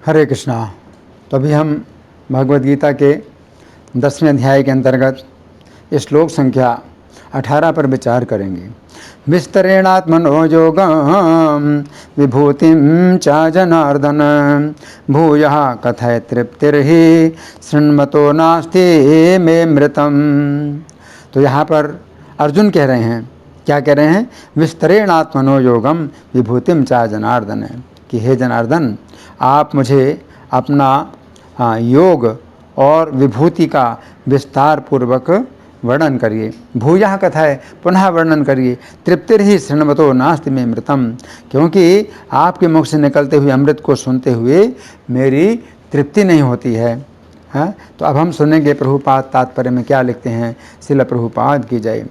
हरे कृष्णा। तो अभी हम भगवद गीता के 10वें अध्याय के अंतर्गत श्लोक संख्या 18 पर विचार करेंगे। विस्तरेणात्मनो योगं विभूतिं च जनार्दन भूयः कथय तृप्तिर्हि शृण्वतो नास्ति मे मृतम। तो यहाँ पर अर्जुन कह रहे हैं, क्या कह रहे हैं? विस्तरेणात्मनो योगम विभूतिम च जनार्दन, कि हे जनार्दन, आप मुझे अपना योग और विभूति का विस्तार पूर्वक वर्णन करिए। भूयः कथाय, पुनः वर्णन करिए। तृप्तिर्हि शृण्वतो नास्ति मे मृतम, क्योंकि आपके मुख से निकलते हुए अमृत को सुनते हुए मेरी तृप्ति नहीं होती है। तो अब हम सुनेंगे प्रभुपाद तात्पर्य में क्या लिखते हैं। श्रील प्रभुपाद की जय।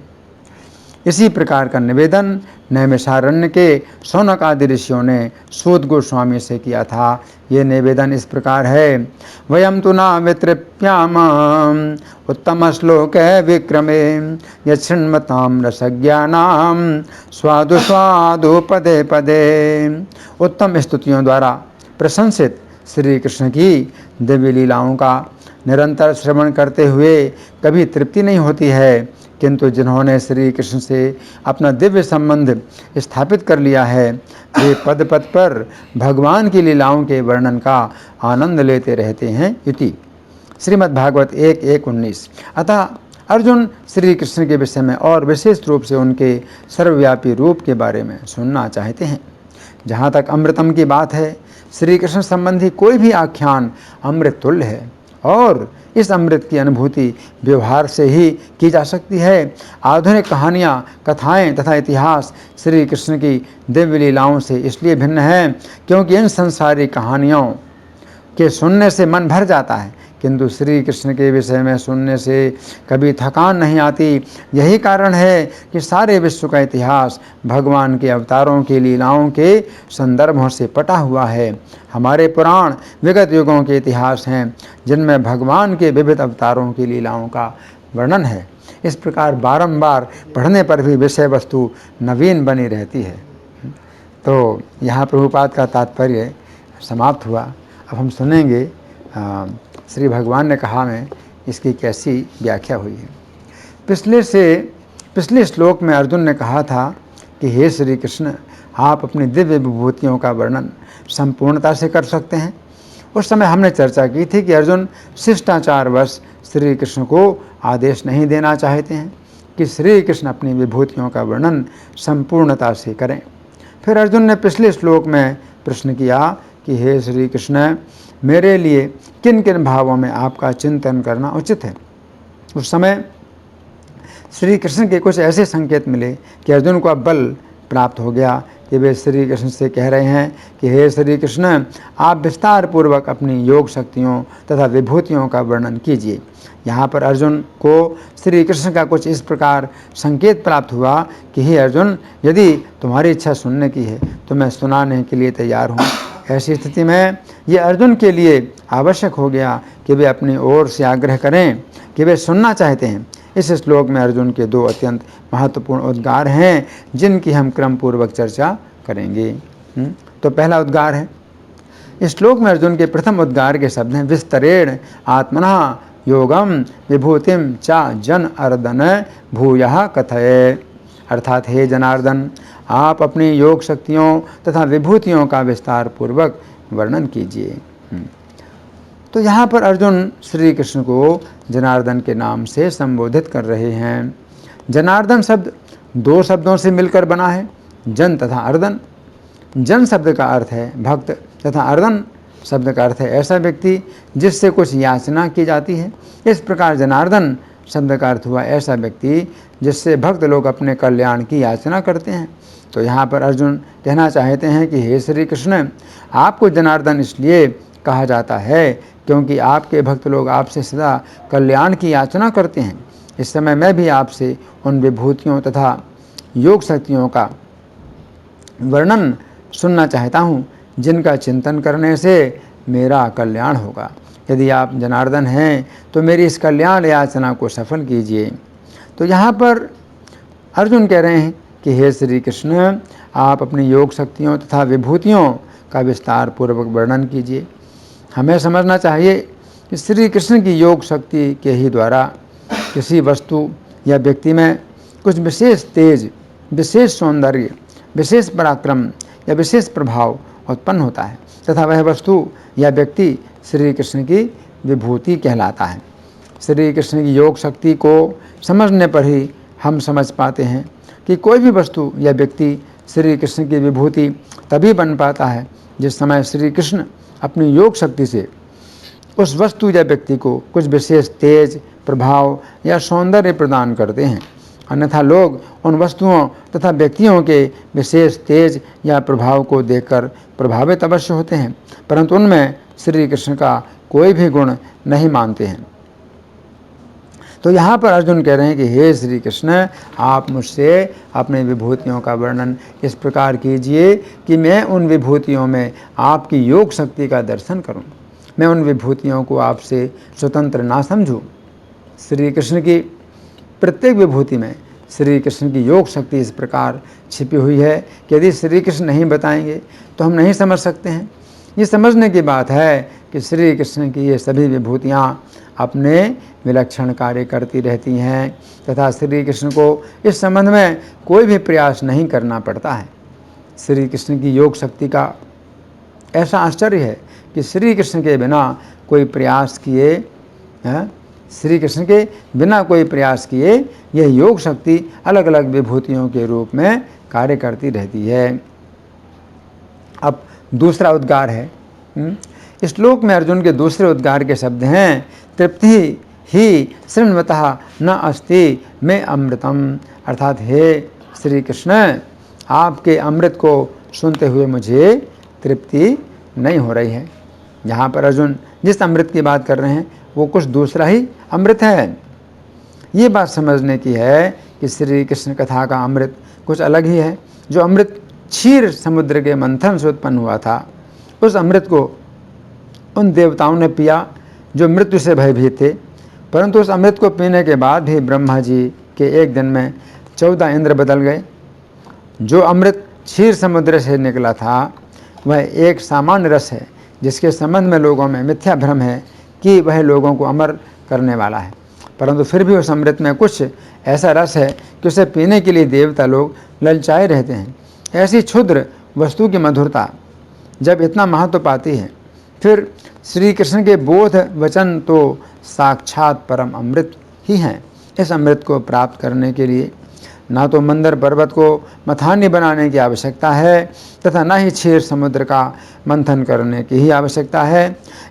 इसी प्रकार का निवेदन नैमिषारण्य के शौनक आदि ऋषियों ने सूत गोस्वामी से किया था। ये निवेदन इस प्रकार है। वयम तु न वितृप्याम उत्तम श्लोक विक्रमे यृण्मताम रसज्ञानाम स्वादु स्वादु पदे पदे। उत्तम स्तुतियों द्वारा प्रशंसित श्री कृष्ण की दिव्य लीलाओं का निरंतर श्रवण करते हुए कभी तृप्ति नहीं होती है, किंतु जिन्होंने श्री कृष्ण से अपना दिव्य संबंध स्थापित कर लिया है वे पद पद पर भगवान की लीलाओं के वर्णन का आनंद लेते रहते हैं। इति श्रीमद्भागवत 1:1-19। अतः अर्जुन श्री कृष्ण के विषय में और विशेष रूप से उनके सर्वव्यापी रूप के बारे में सुनना चाहते हैं। जहाँ तक अमृतम की बात है, श्री कृष्ण संबंधी कोई भी आख्यान अमृत तुल्य है और इस अमृत की अनुभूति व्यवहार से ही की जा सकती है। आधुनिक कहानियाँ, कथाएं तथा इतिहास श्री कृष्ण की दिव्य लीलाओं से इसलिए भिन्न है क्योंकि इन संसारी कहानियों के सुनने से मन भर जाता है, किंतु श्री कृष्ण के विषय में सुनने से कभी थकान नहीं आती। यही कारण है कि सारे विश्व का इतिहास भगवान के अवतारों की लीलाओं के संदर्भों से पटा हुआ है। हमारे पुराण विगत युगों के इतिहास हैं जिनमें भगवान के विविध अवतारों की लीलाओं का वर्णन है। इस प्रकार बारंबार पढ़ने पर भी विषय वस्तु नवीन बनी रहती है। तो यहाँ प्रभुपाद का तात्पर्य समाप्त हुआ। अब हम सुनेंगे श्री भगवान ने कहा में इसकी कैसी व्याख्या हुई है। पिछले श्लोक में अर्जुन ने कहा था कि हे श्री कृष्ण, आप अपनी दिव्य विभूतियों का वर्णन संपूर्णता से कर सकते हैं। उस समय हमने चर्चा की थी कि अर्जुन शिष्टाचारवश श्री कृष्ण को आदेश नहीं देना चाहते हैं कि श्री कृष्ण अपनी विभूतियों का वर्णन संपूर्णता से करें। फिर अर्जुन ने पिछले श्लोक में प्रश्न किया कि हे श्री कृष्ण, मेरे लिए किन किन भावों में आपका चिंतन करना उचित है। उस समय श्री कृष्ण के कुछ ऐसे संकेत मिले कि अर्जुन को अब बल प्राप्त हो गया कि वे श्री कृष्ण से कह रहे हैं कि हे श्री कृष्ण, आप विस्तार पूर्वक अपनी योग शक्तियों तथा विभूतियों का वर्णन कीजिए। यहाँ पर अर्जुन को श्री कृष्ण का कुछ इस प्रकार संकेत प्राप्त हुआ कि हे अर्जुन, यदि तुम्हारी इच्छा सुनने की है तो मैं सुनाने के लिए तैयार हूँ। ऐसी स्थिति में ये अर्जुन के लिए आवश्यक हो गया कि वे अपनी ओर से आग्रह करें कि वे सुनना चाहते हैं। इस श्लोक में अर्जुन के दो अत्यंत महत्वपूर्ण उद्गार हैं जिनकी हम क्रम पूर्वक चर्चा करेंगे। तो पहला उद्गार है, इस श्लोक में अर्जुन के प्रथम उद्गार के शब्द हैं विस्तरेण आत्मनः योगम विभूतिम चा जन अर्दन भूयः कथय। अर्थात हे जनार्दन, आप अपनी योग शक्तियों तथा विभूतियों का विस्तार पूर्वक वर्णन कीजिए। तो यहाँ पर अर्जुन श्री कृष्ण को जनार्दन के नाम से संबोधित कर रहे हैं। जनार्दन शब्द दो शब्दों से मिलकर बना है, जन तथा अर्दन। जन शब्द का अर्थ है भक्त तथा अर्दन शब्द का अर्थ है ऐसा व्यक्ति जिससे कुछ याचना की जाती है। इस प्रकार जनार्दन शब्द का अर्थ हुआ ऐसा व्यक्ति जिससे भक्त लोग अपने कल्याण की याचना करते हैं। तो यहाँ पर अर्जुन कहना चाहते हैं कि हे श्री कृष्ण, आपको जनार्दन इसलिए कहा जाता है क्योंकि आपके भक्त लोग आपसे सदा कल्याण की याचना करते हैं। इस समय मैं भी आपसे उन विभूतियों तथा योग शक्तियों का वर्णन सुनना चाहता हूँ जिनका चिंतन करने से मेरा कल्याण होगा। यदि आप जनार्दन हैं तो मेरी इस कल्याण याचना को सफल कीजिए। तो यहाँ पर अर्जुन कह रहे हैं कि हे श्री कृष्ण, आप अपनी योग शक्तियों तथा विभूतियों का विस्तार पूर्वक वर्णन कीजिए। हमें समझना चाहिए कि श्री कृष्ण की योग शक्ति के ही द्वारा किसी वस्तु या व्यक्ति में कुछ विशेष तेज, विशेष सौंदर्य, विशेष पराक्रम या विशेष प्रभाव उत्पन्न होता है तथा वह वस्तु या व्यक्ति श्री कृष्ण की विभूति कहलाता है। श्री कृष्ण की योग शक्ति को समझने पर ही हम समझ पाते हैं कि कोई भी वस्तु या व्यक्ति श्री कृष्ण की विभूति तभी बन पाता है जिस समय श्री कृष्ण अपनी योग शक्ति से उस वस्तु या व्यक्ति को कुछ विशेष तेज, प्रभाव या सौंदर्य प्रदान करते हैं। अन्यथा लोग उन वस्तुओं तथा व्यक्तियों के विशेष तेज या प्रभाव को देखकर प्रभावित अवश्य होते हैं, परंतु उनमें श्री कृष्ण का कोई भी गुण नहीं मानते हैं। तो यहाँ पर अर्जुन कह रहे हैं कि हे श्री कृष्ण, आप मुझसे अपने विभूतियों का वर्णन इस प्रकार कीजिए कि मैं उन विभूतियों में आपकी योग शक्ति का दर्शन करूं। मैं उन विभूतियों को आपसे स्वतंत्र ना समझूं। श्री कृष्ण की प्रत्येक विभूति में श्री कृष्ण की योग शक्ति इस प्रकार छिपी हुई है कि यदि श्री कृष्ण नहीं बताएंगे तो हम नहीं समझ सकते हैं। ये समझने की बात है कि श्री कृष्ण की ये सभी विभूतियाँ अपने विलक्षण कार्य करती रहती हैं तथा श्री कृष्ण को इस संबंध में कोई भी प्रयास नहीं करना पड़ता है। श्री कृष्ण की योग शक्ति का ऐसा आश्चर्य है कि श्री कृष्ण के बिना कोई प्रयास किए श्री कृष्ण के बिना कोई प्रयास किए यह योग शक्ति अलग अलग विभूतियों के रूप में कार्य करती रहती है। अब दूसरा उद्गार है। इस श्लोक में अर्जुन के दूसरे उद्गार के शब्द हैं तृप्ति ही शृण्वतः न अस्ति में अमृतम, अर्थात हे श्री कृष्ण, आपके अमृत को सुनते हुए मुझे तृप्ति नहीं हो रही है। यहाँ पर अर्जुन जिस अमृत की बात कर रहे हैं वो कुछ दूसरा ही अमृत है। ये बात समझने की है कि श्री कृष्ण कथा का अमृत कुछ अलग ही है। जो अमृत क्षीर समुद्र के मंथन से उत्पन्न हुआ था, उस अमृत को उन देवताओं ने पिया जो मृत्यु से भयभीत थे, परंतु उस अमृत को पीने के बाद भी ब्रह्मा जी के एक दिन में 14 इंद्र बदल गए। जो अमृत क्षीर समुद्र से निकला था वह एक सामान्य रस है जिसके संबंध में लोगों में मिथ्या भ्रम है कि वह लोगों को अमर करने वाला है, परंतु फिर भी उस अमृत में कुछ ऐसा रस है कि उसे पीने के लिए देवता लोग ललचाए रहते हैं। ऐसी क्षुद्र वस्तु की मधुरता जब इतना महत्व पाती है, फिर श्री कृष्ण के बोध वचन तो साक्षात परम अमृत ही हैं। इस अमृत को प्राप्त करने के लिए ना तो मंदर पर्वत को मथानी बनाने की आवश्यकता है तथा न ही क्षीर समुद्र का मंथन करने की ही आवश्यकता है।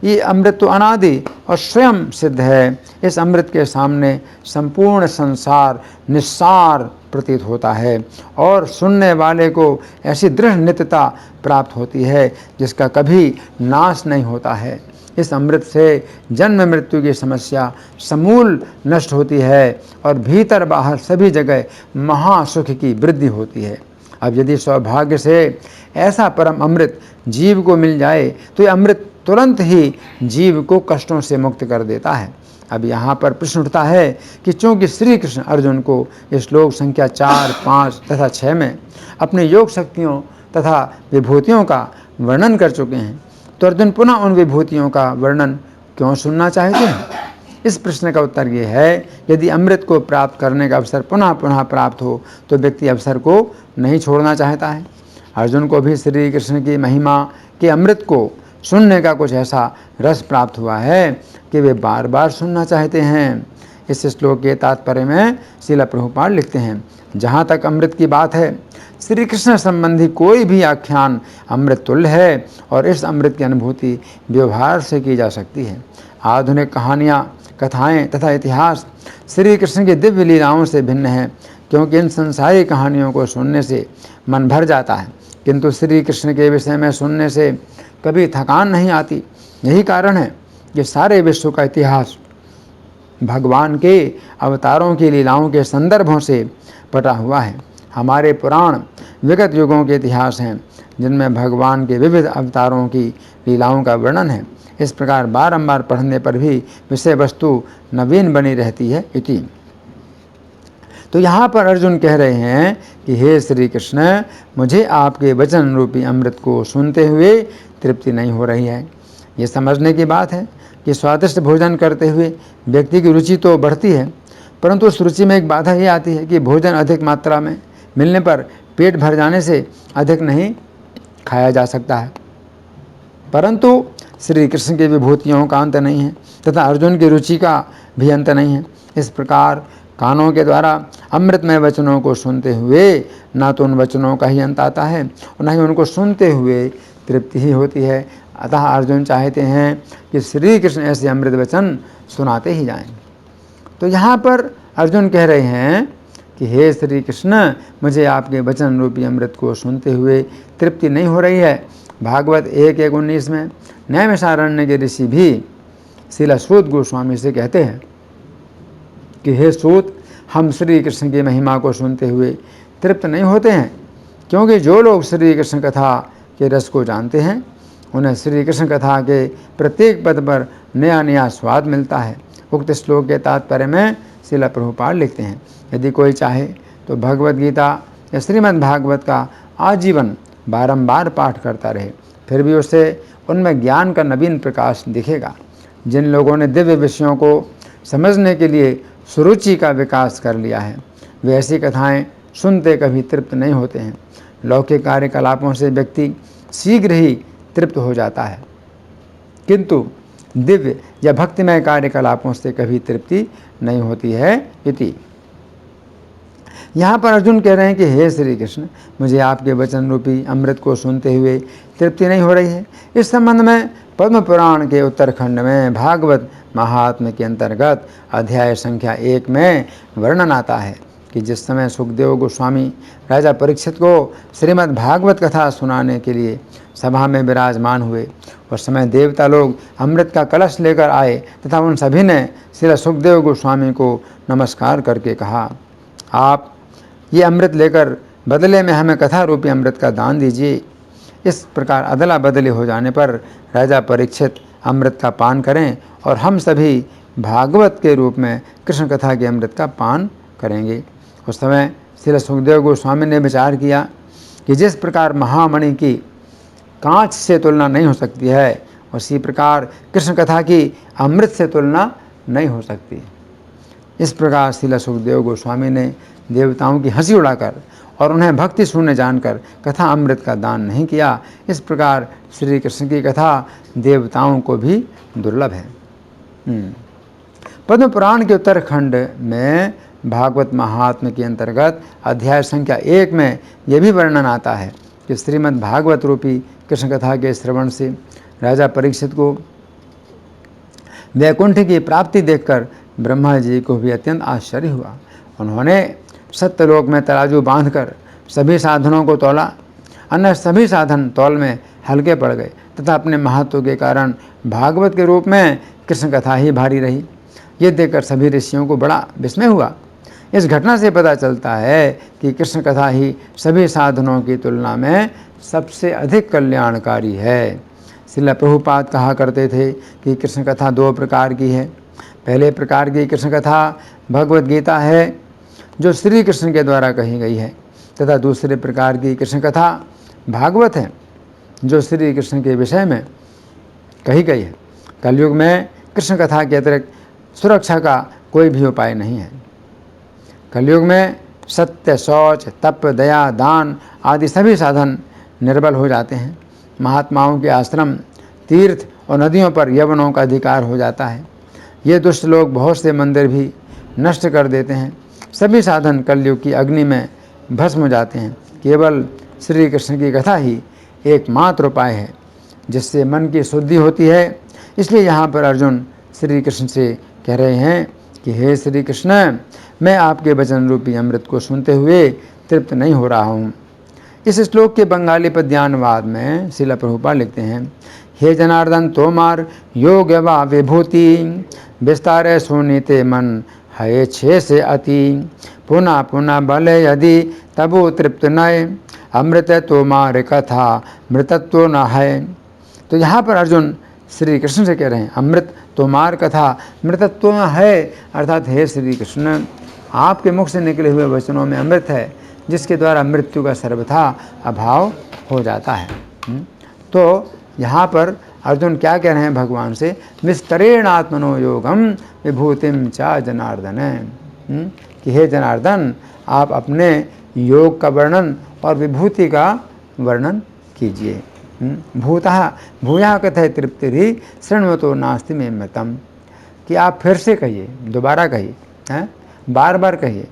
ये अमृत तो अनादि और स्वयं सिद्ध है। इस अमृत के सामने संपूर्ण संसार निस्सार प्रतीत होता है और सुनने वाले को ऐसी दृढ़ नित्यता प्राप्त होती है जिसका कभी नाश नहीं होता है। इस अमृत से जन्म मृत्यु की समस्या समूल नष्ट होती है और भीतर बाहर सभी जगह महासुख की वृद्धि होती है। अब यदि सौभाग्य से ऐसा परम अमृत जीव को मिल जाए तो ये अमृत तुरंत ही जीव को कष्टों से मुक्त कर देता है। अब यहाँ पर प्रश्न उठता है कि चूँकि श्री कृष्ण अर्जुन को इस श्लोक संख्या 4, 5 तथा 6 में अपने योग शक्तियों तथा विभूतियों का वर्णन कर चुके हैं, तो अर्जुन पुनः उन विभूतियों का वर्णन क्यों सुनना चाहते हैं? इस प्रश्न का उत्तर ये है, यदि अमृत को प्राप्त करने का अवसर पुनः पुनः प्राप्त हो तो व्यक्ति अवसर को नहीं छोड़ना चाहता है। अर्जुन को भी श्री कृष्ण की महिमा के अमृत को सुनने का कुछ ऐसा रस प्राप्त हुआ है कि वे बार बार सुनना चाहते हैं। इस श्लोक के तात्पर्य में श्रील प्रभुपाद लिखते हैं, जहाँ तक अमृत की बात है, श्री कृष्ण संबंधी कोई भी आख्यान अमृत तुल्य है और इस अमृत की अनुभूति व्यवहार से की जा सकती है। आधुनिक कहानियाँ, कथाएँ तथा इतिहास श्री कृष्ण की दिव्य लीलाओं से भिन्न है, क्योंकि इन संसारी कहानियों को सुनने से मन भर जाता है, किंतु श्री कृष्ण के विषय में सुनने से कभी थकान नहीं आती। यही कारण है कि सारे विश्व का इतिहास भगवान के अवतारों की लीलाओं के संदर्भों से पटा हुआ है। हमारे पुराण विगत युगों के इतिहास हैं जिनमें भगवान के विविध अवतारों की लीलाओं का वर्णन है। इस प्रकार बारंबार पढ़ने पर भी विषय वस्तु नवीन बनी रहती है इति। तो यहाँ पर अर्जुन कह रहे हैं कि हे श्री कृष्ण, मुझे आपके वचन रूपी अमृत को सुनते हुए तृप्ति नहीं हो रही है। ये समझने की बात है कि स्वादिष्ट भोजन करते हुए व्यक्ति की रुचि तो बढ़ती है, परंतु उस रुचि में एक बाधा ये आती है कि भोजन अधिक मात्रा में मिलने पर पेट भर जाने से अधिक नहीं खाया जा सकता है। परंतु श्री कृष्ण की विभूतियों का अंत नहीं है तथा अर्जुन की रुचि का भी अंत नहीं है। इस प्रकार कानों के द्वारा अमृतमय वचनों को सुनते हुए न तो उन वचनों का ही अंत आता है और न ही उनको सुनते हुए तृप्ति ही होती है। अतः अर्जुन चाहते हैं कि श्री कृष्ण ऐसे अमृत वचन सुनाते ही जाएं। तो यहाँ पर अर्जुन कह रहे हैं कि हे श्री कृष्ण, मुझे आपके वचन रूपी अमृत को सुनते हुए तृप्ति नहीं हो रही है। भागवत 1:19 में नैमिषारण्य के ऋषि भी श्रील सूत गोस्वामी से कहते हैं कि हे सूत, हम श्री कृष्ण की महिमा को सुनते हुए तृप्त नहीं होते हैं, क्योंकि जो लोग श्री कृष्ण कथा के रस को जानते हैं उन्हें श्री कृष्ण कथा के प्रत्येक पद पर नया नया स्वाद मिलता है। उक्त श्लोक के तात्पर्य में श्रील प्रभुपाद लिखते हैं, यदि कोई चाहे तो भगवद गीता या श्रीमद् भागवत का आजीवन बारंबार पाठ करता रहे, फिर भी उसे उनमें ज्ञान का नवीन प्रकाश दिखेगा। जिन लोगों ने दिव्य विषयों को समझने के लिए सुरुचि का विकास कर लिया है, वे ऐसी कथाएं सुनते कभी तृप्त नहीं होते हैं। लौकिक कार्यकलापों से व्यक्ति शीघ्र ही तृप्त हो जाता है, किंतु दिव्य या भक्तिमय कार्यकलापों से कभी तृप्ति नहीं होती है। इति यहाँ पर अर्जुन कह रहे हैं कि हे श्री कृष्ण, मुझे आपके वचन रूपी अमृत को सुनते हुए तृप्ति नहीं हो रही है। इस संबंध में पद्म पुराण के उत्तरखंड में भागवत महात्म्य के अंतर्गत अध्याय संख्या 1 में वर्णन आता है कि जिस समय सुखदेव गोस्वामी राजा परीक्षित को श्रीमद् भागवत कथा सुनाने के लिए सभा में विराजमान हुए, उस समय देवता लोग अमृत का कलश लेकर आए तथा उन सभी ने श्री सुखदेव गोस्वामी को नमस्कार करके कहा, आप ये अमृत लेकर बदले में हमें कथा रूपी अमृत का दान दीजिए। इस प्रकार अदला बदली हो जाने पर राजा परीक्षित अमृत का पान करें और हम सभी भागवत के रूप में कृष्ण कथा के अमृत का पान करेंगे। उस समय श्री सुखदेव गोस्वामी ने विचार किया कि जिस प्रकार महामणि की कांच से तुलना नहीं हो सकती है, उसी प्रकार कृष्ण कथा की अमृत से तुलना नहीं हो सकती। इस प्रकार श्री सुखदेव गोस्वामी ने देवताओं की हंसी उड़ाकर और उन्हें भक्ति शून्य जानकर कथा अमृत का दान नहीं किया। इस प्रकार श्री कृष्ण की कथा देवताओं को भी दुर्लभ है। पद्म पुराण के उत्तरखंड में भागवत महात्म्य के अंतर्गत अध्याय संख्या 1 में यह भी वर्णन आता है कि श्रीमद् भागवत रूपी कृष्ण कथा के श्रवण से राजा परीक्षित को वैकुंठ की प्राप्ति देखकर ब्रह्मा जी को भी अत्यंत आश्चर्य हुआ। उन्होंने सत्यलोक में तराजू बांधकर सभी साधनों को तौला, अन्य सभी साधन तौल में हल्के पड़ गए तथा अपने महत्व के कारण भागवत के रूप में कृष्ण कथा ही भारी रही। ये देखकर सभी ऋषियों को बड़ा विस्मय हुआ। इस घटना से पता चलता है कि कृष्ण कथा ही सभी साधनों की तुलना में सबसे अधिक कल्याणकारी है। श्रील प्रभुपाद कहा करते थे कि कृष्ण कथा 2 प्रकार की है। पहले प्रकार की कृष्ण कथा भगवद गीता है, जो श्री कृष्ण के द्वारा कही गई है, तथा दूसरे प्रकार की कृष्ण कथा भागवत है, जो श्री कृष्ण के विषय में कही गई है। कलयुग में कृष्ण कथा के अतिरिक्त सुरक्षा का कोई भी उपाय नहीं है। कलयुग में सत्य, शौच, तप, दया, दान आदि सभी साधन निर्बल हो जाते हैं। महात्माओं के आश्रम, तीर्थ और नदियों पर यवनों का अधिकार हो जाता है। ये दुष्ट लोग बहुत से मंदिर भी नष्ट कर देते हैं। सभी साधन कलयुग की अग्नि में भस्म हो जाते हैं। केवल श्री कृष्ण की कथा ही एकमात्र उपाय है जिससे मन की शुद्धि होती है। इसलिए यहाँ पर अर्जुन श्री कृष्ण से कह रहे हैं कि हे श्री कृष्ण, मैं आपके वचन रूपी अमृत को सुनते हुए तृप्त नहीं हो रहा हूँ। इस श्लोक के बंगाली पद्यानुवाद में श्रील प्रभुपाद लिखते हैं, हे जनार्दन तोमार योग वा विभूति विस्तार सुनीते मन है छे से अति पुनः पुनः बल यदि तबो तृप्त नय अमृत तोमार कथा मृतत्व न है। तो यहाँ पर अर्जुन श्री कृष्ण से कह रहे हैं, अमृत तोमार कथा मृतत्व न है, अर्थात हे श्री कृष्ण, आपके मुख से निकले हुए वचनों में अमृत है जिसके द्वारा मृत्यु का सर्वथा अभाव हो जाता है। तो यहाँ पर अर्जुन क्या कह रहे हैं भगवान से, विस्तरेण आत्मनो योगम विभूतिम चा जनार्दन, कि हे जनार्दन आप अपने योग का वर्णन और विभूति का वर्णन कीजिए। भूतः भूया कथय तृप्तिरी शृण्वतो नास्ति मे मृतम, कि आप फिर से कहिए, दोबारा कहिए, हैं, बार बार कहिए,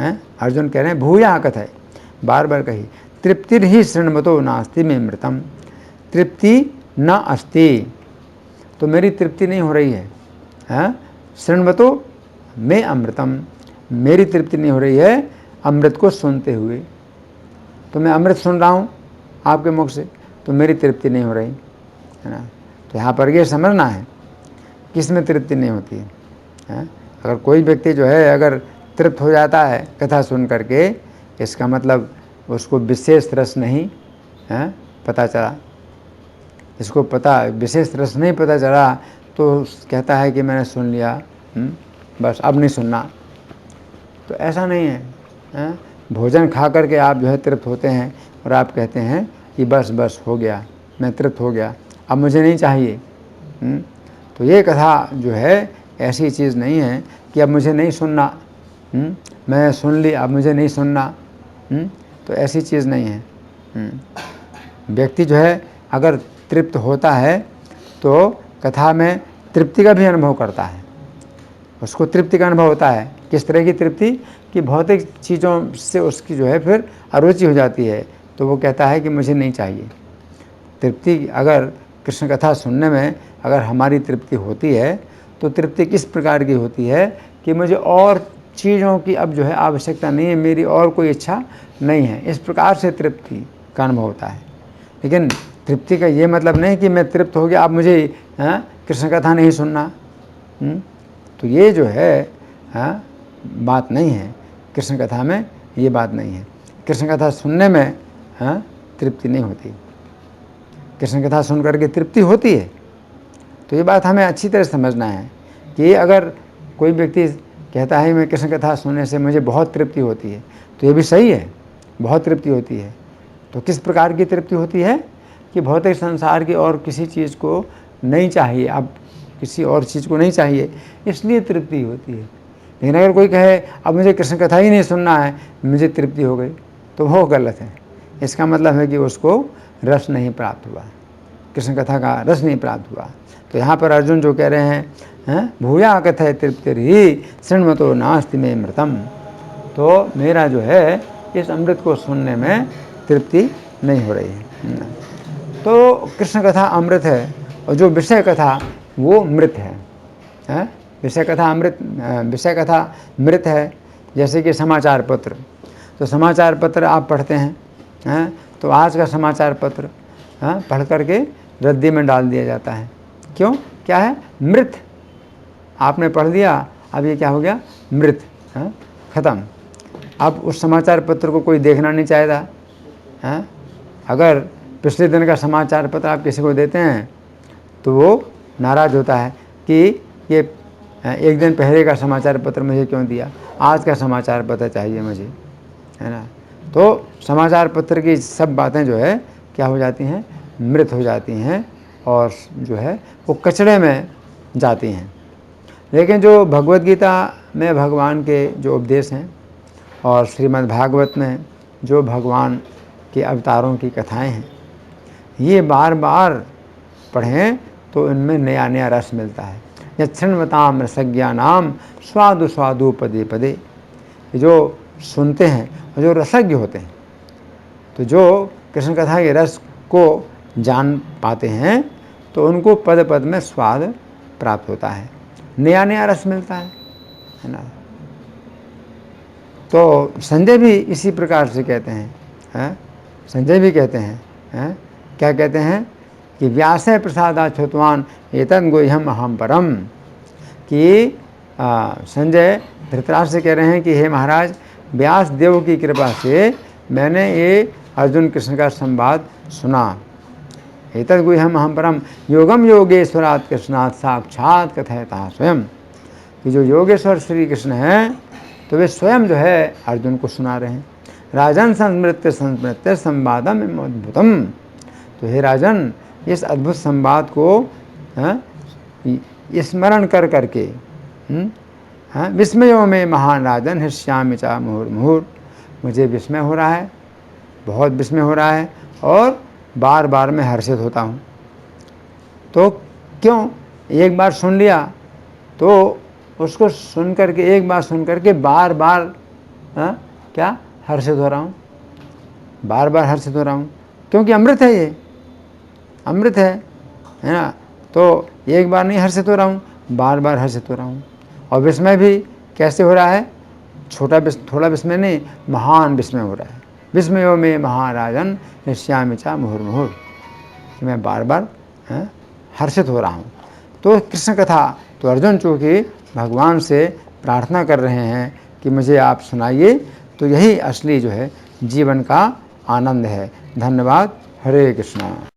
हैं। अर्जुन कह रहे हैं भूया कथय, बार बार कहिए, तृप्तिर ही शृण्वतो नास्ति मे मृतम, तृप्ति न अस्ति, तो मेरी तृप्ति नहीं हो रही है, हैं। शृण्वतो में अमृतम, मेरी तृप्ति नहीं हो रही है अमृत को सुनते हुए, तो मैं अमृत सुन रहा हूँ आपके मुख से, तो मेरी तृप्ति नहीं हो रही है ना। तो यहाँ पर ये समझना है किस में तृप्ति नहीं होती है। अगर कोई व्यक्ति जो है अगर तृप्त हो जाता है कथा सुन करके, इसका मतलब उसको विशेष रस नहीं है पता चला, इसको पता विशेष रस नहीं पता चला, तो कहता है कि मैंने सुन लिया, बस अब नहीं सुनना। तो ऐसा नहीं है, भोजन खा करके आप जो है तृप्त होते हैं और आप कहते हैं कि बस बस हो गया, मैं तृप्त हो गया, अब मुझे नहीं चाहिए। तो ये कथा जो है ऐसी चीज़ नहीं है कि अब मुझे नहीं सुनना, मैं सुन ली अब मुझे नहीं सुनना, तो ऐसी चीज़ नहीं है। व्यक्ति जो है अगर तृप्त होता है तो कथा में तृप्ति का भी अनुभव करता है, उसको तृप्ति का अनुभव होता है। किस तरह की तृप्ति, कि भौतिक चीज़ों से उसकी जो है फिर अरुचि हो जाती है, तो वो कहता है कि मुझे नहीं चाहिए। तृप्ति अगर कृष्ण कथा सुनने में अगर हमारी तृप्ति होती है, तो तृप्ति किस प्रकार की होती है कि मुझे और चीज़ों की अब जो है आवश्यकता नहीं है, मेरी और कोई इच्छा नहीं है, इस प्रकार से तृप्ति का अनुभव होता है। लेकिन तृप्ति का ये मतलब नहीं कि मैं तृप्त हो गया अब मुझे कृष्ण कथा नहीं सुनना, तो ये जो है बात नहीं है। कृष्ण कथा में ये बात नहीं है। कृष्ण कथा सुनने में तृप्ति नहीं होती, कृष्ण कथा सुन करके तृप्ति होती है। तो ये बात हमें अच्छी तरह समझना है कि अगर कोई व्यक्ति कहता है मैं कृष्ण कथा सुनने से मुझे बहुत तृप्ति होती है, तो ये भी सही है, बहुत तृप्ति होती है। तो किस प्रकार की तृप्ति होती है कि भौतिक संसार की और किसी चीज़ को नहीं चाहिए, अब किसी और चीज़ को नहीं चाहिए, इसलिए तृप्ति होती है। लेकिन अगर कोई कहे अब मुझे कृष्ण कथा ही नहीं सुनना है, मुझे तृप्ति हो गई, तो वो गलत है। इसका मतलब है कि उसको रस नहीं प्राप्त हुआ, कृष्ण कथा का रस नहीं प्राप्त हुआ। तो यहाँ पर अर्जुन जो कह रहे हैं भूया कथय तृप्तिर्हि शृण्वतो नास्ति मे मृतम, तो मेरा जो है इस अमृत को सुनने में तृप्ति नहीं हो रही है। तो कृष्ण कथा अमृत है और जो विषय कथा वो मृत है। विषय कथा मृत है। जैसे कि समाचार पत्र, तो समाचार पत्र आप पढ़ते हैं, तो आज का समाचार पत्र पढ़ करके रद्दी में डाल दिया जाता है। क्यों? क्या है? मृत। आपने पढ़ दिया, अब ये क्या हो गया? मृत, ख़त्म। अब उस समाचार पत्र को कोई देखना नहीं चाहता। अगर पिछले दिन का समाचार पत्र आप किसी को देते हैं तो वो नाराज़ होता है कि ये एक दिन पहले का समाचार पत्र मुझे क्यों दिया, आज का समाचार पत्र चाहिए मुझे, है ना। तो समाचार पत्र की सब बातें जो है क्या हो जाती हैं? मृत हो जाती हैं और जो है वो कचड़े में जाती हैं। लेकिन जो भगवद गीता में भगवान के जो उपदेश हैं और श्रीमद् भागवत में जो भगवान के अवतारों की कथाएं हैं, ये बार बार पढ़ें तो इनमें नया नया रस मिलता है। यच्छृण्वताम रसज्ञानाम स्वादु स्वादु पदे पदे, जो सुनते हैं और जो रसज्ञ होते हैं, तो जो कृष्ण कथा के रस को जान पाते हैं तो उनको पद पद में स्वाद प्राप्त होता है, नया नया रस मिलता है ना। तो संजय भी इसी प्रकार से कहते हैं, संजय भी कहते हैं, क्या कहते हैं कि व्यासः प्रसादाच्छ्रुतवान् एतद् गुह्यम् अहं परम, कि संजय धृतराष्ट्र से कह रहे हैं कि हे महाराज, व्यास देव की कृपा से मैंने ये अर्जुन कृष्ण का संवाद सुना। एतद् गुह्यम् अहं परम योगम योगेश्वरात् कृष्णात् साक्षात् कथयतः स्वयं, कि जो योगेश्वर श्री कृष्ण हैं तो वे स्वयं जो है अर्जुन को सुना रहे हैं। राजन संस्मृत्य संस्मृत्य संवादम अद्भुतम, तो हे राजन, इस अद्भुत संवाद को स्मरण कर करके विस्मयों में महान राजन हृष्यामि च मुहुर्मुहुर्, मुझे विस्मय हो रहा है, बहुत विस्मय हो रहा है और बार बार मैं हर्षित होता हूँ। तो क्यों, एक बार सुन लिया तो उसको सुन करके, एक बार सुन करके बार बार क्या हर्षित हो रहा हूँ, बार बार हर्षित हो रहा हूँ, क्योंकि अमृत है, ये अमृत है ना। तो एक बार नहीं हर्षित हो रहा हूँ, बार बार हर्षित हो रहा हूँ। और विस्मय भी कैसे हो रहा है, थोड़ा विस्मय नहीं, महान विस्मय हो रहा है। विस्मयों में महाराजन हृष्यामि च मुहुर्मुहुर्, कि मैं बार बार हर्षित हो रहा हूँ। तो कृष्ण कथा, तो अर्जुन चूँकि भगवान से प्रार्थना कर रहे हैं कि मुझे आप सुनाइए, तो यही असली जो है जीवन का आनंद है। धन्यवाद। हरे कृष्णा।